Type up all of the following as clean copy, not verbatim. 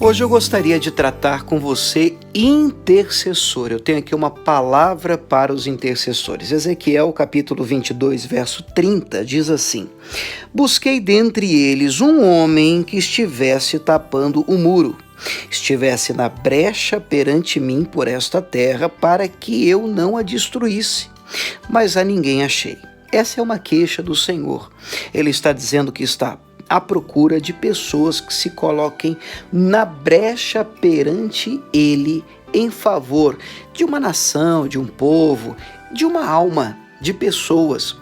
Hoje eu gostaria de tratar com você intercessor. Eu tenho aqui uma palavra para os intercessores. Ezequiel capítulo 22, verso 30 diz assim: Busquei dentre eles um homem que estivesse tapando o muro, estivesse na brecha perante mim por esta terra, para que eu não a destruísse, mas a ninguém achei. Essa é uma queixa do Senhor. Ele está dizendo que está à procura de pessoas que se coloquem na brecha perante Ele em favor de uma nação, de um povo, de uma alma, de pessoas.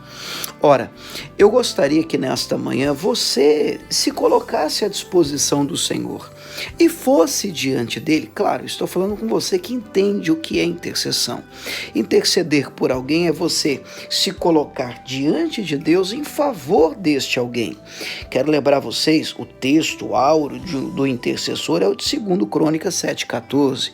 Ora, eu gostaria que nesta manhã você se colocasse à disposição do Senhor e fosse diante dele. Claro, estou falando com você que entende o que é intercessão. Interceder por alguém é você se colocar diante de Deus em favor deste alguém. Quero lembrar vocês, o texto áureo do intercessor é o de 2 Crônicas 7,14,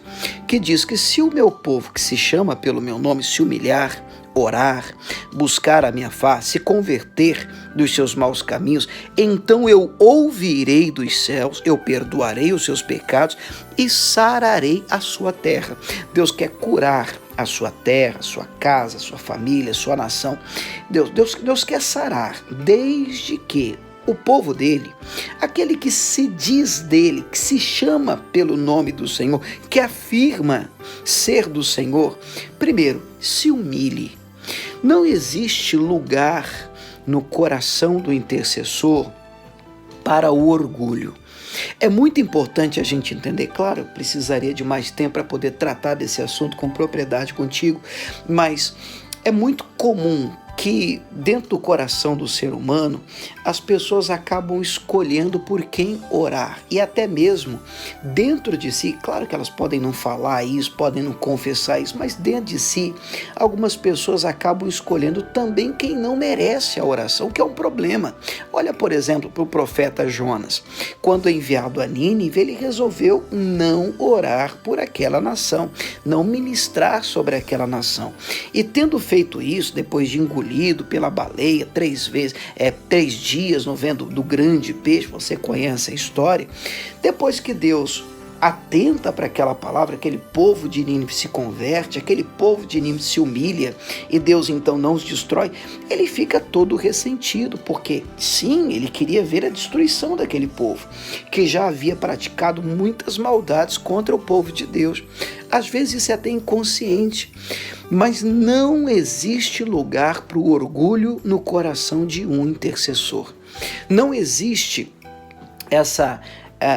que diz que se o meu povo, que se chama pelo meu nome, se humilhar, orar, buscar a minha face, se converter dos seus maus caminhos, então eu ouvirei dos céus, eu perdoarei os seus pecados e sararei a sua terra. Deus quer curar a sua terra, a sua casa, a sua família, a sua nação. Deus quer sarar, desde que o povo dele, aquele que se diz dele, que se chama pelo nome do Senhor, que afirma ser do Senhor, primeiro, se humilhe. Não existe lugar no coração do intercessor para o orgulho. É muito importante a gente entender, claro, eu precisaria de mais tempo para poder tratar desse assunto com propriedade contigo, mas é muito comum que dentro do coração do ser humano, as pessoas acabam escolhendo por quem orar. E até mesmo dentro de si, claro que elas podem não falar isso, podem não confessar isso, mas dentro de si, algumas pessoas acabam escolhendo também quem não merece a oração, que é um problema. Olha, por exemplo, para o profeta Jonas. Quando enviado a Nínive, ele resolveu não orar por aquela nação, não ministrar sobre aquela nação. E tendo feito isso, depois de engolido pela baleia 3 dias no vento do grande peixe, você conhece a história, depois que Deus atenta para aquela palavra, aquele povo de Nínive se converte, aquele povo de Nínive se humilha e Deus então não os destrói, ele fica todo ressentido, porque sim, ele queria ver a destruição daquele povo, que já havia praticado muitas maldades contra o povo de Deus. Às vezes isso é até inconsciente, mas não existe lugar para o orgulho no coração de um intercessor. Não existe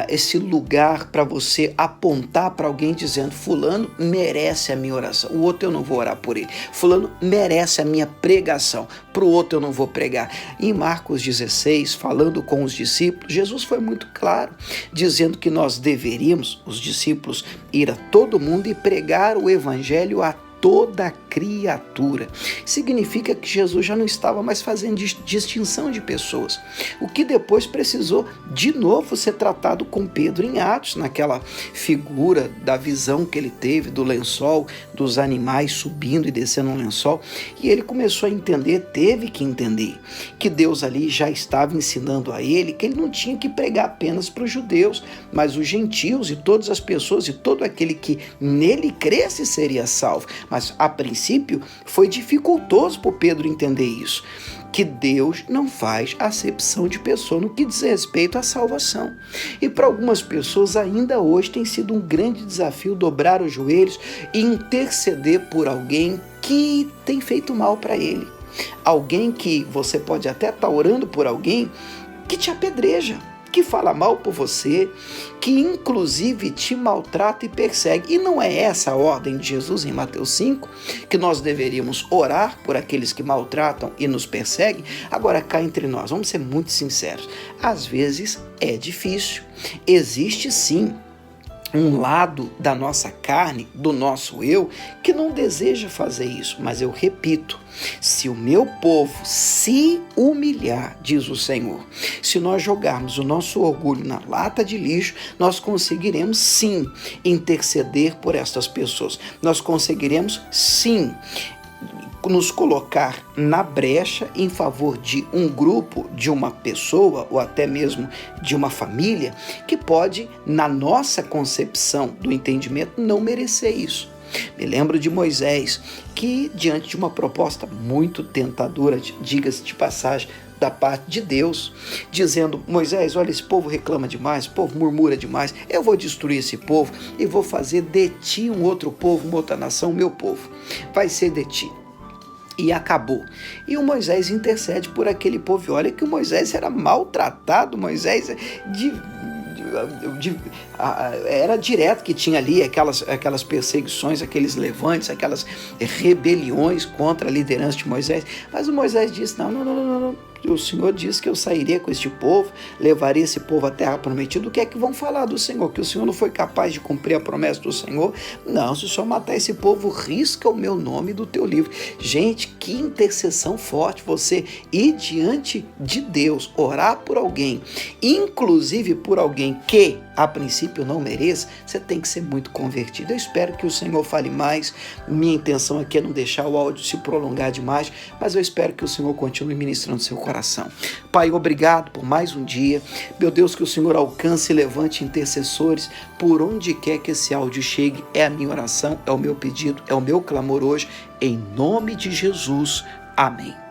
esse lugar para você apontar para alguém dizendo: fulano merece a minha oração, o outro eu não vou orar por ele, fulano merece a minha pregação, para o outro eu não vou pregar. Em Marcos 16, falando com os discípulos, Jesus foi muito claro, dizendo que nós deveríamos, os discípulos, ir a todo mundo e pregar o evangelho a toda criatura. Significa que Jesus já não estava mais fazendo distinção de pessoas, o que depois precisou de novo ser tratado com Pedro em Atos, naquela figura da visão que ele teve do lençol, dos animais subindo e descendo um lençol, e ele começou a entender, teve que entender, que Deus ali já estava ensinando a ele que ele não tinha que pregar apenas para os judeus, mas os gentios e todas as pessoas e todo aquele que nele cresce seria salvo. Mas a princípio foi dificultoso para Pedro entender isso, que Deus não faz acepção de pessoa no que diz respeito à salvação. E para algumas pessoas ainda hoje tem sido um grande desafio dobrar os joelhos e interceder por alguém que tem feito mal para ele. Alguém que você pode até estar orando por alguém que te apedreja, que fala mal por você, que inclusive te maltrata e persegue. E não é essa a ordem de Jesus em Mateus 5, que nós deveríamos orar por aqueles que maltratam e nos perseguem? Agora, cá entre nós, vamos ser muito sinceros, às vezes é difícil. Existe sim um lado da nossa carne, do nosso eu, que não deseja fazer isso. Mas eu repito, se o meu povo se humilhar, diz o Senhor, se nós jogarmos o nosso orgulho na lata de lixo, nós conseguiremos sim interceder por estas pessoas. Nós conseguiremos sim nos colocar na brecha em favor de um grupo, de uma pessoa ou até mesmo de uma família que pode, na nossa concepção do entendimento, não merecer isso. Me lembro de Moisés, que diante de uma proposta muito tentadora, diga-se de passagem, da parte de Deus, dizendo: Moisés, olha, esse povo reclama demais, o povo murmura demais, eu vou destruir esse povo e vou fazer de ti um outro povo, uma outra nação, meu povo, vai ser de ti. E acabou. E o Moisés intercede por aquele povo. E olha que o Moisés era maltratado, Moisés era direto que tinha ali aquelas perseguições, aqueles levantes, aquelas rebeliões contra a liderança de Moisés. Mas o Moisés disse: não. O Senhor disse que eu sairia com este povo, levaria esse povo à terra prometida. O que é que vão falar do Senhor? Que o Senhor não foi capaz de cumprir a promessa do Senhor? Não, se o Senhor matar esse povo, risca o meu nome do teu livro. Gente, que intercessão forte você ir diante de Deus, orar por alguém, inclusive por alguém que a princípio não mereça. Você tem que ser muito convertido. Eu espero que o Senhor fale mais. Minha intenção aqui é não deixar o áudio se prolongar demais, mas eu espero que o Senhor continue ministrando seu coração. Pai, obrigado por mais um dia. Meu Deus, que o Senhor alcance e levante intercessores por onde quer que esse áudio chegue. É a minha oração, é o meu pedido, é o meu clamor hoje, em nome de Jesus. Amém.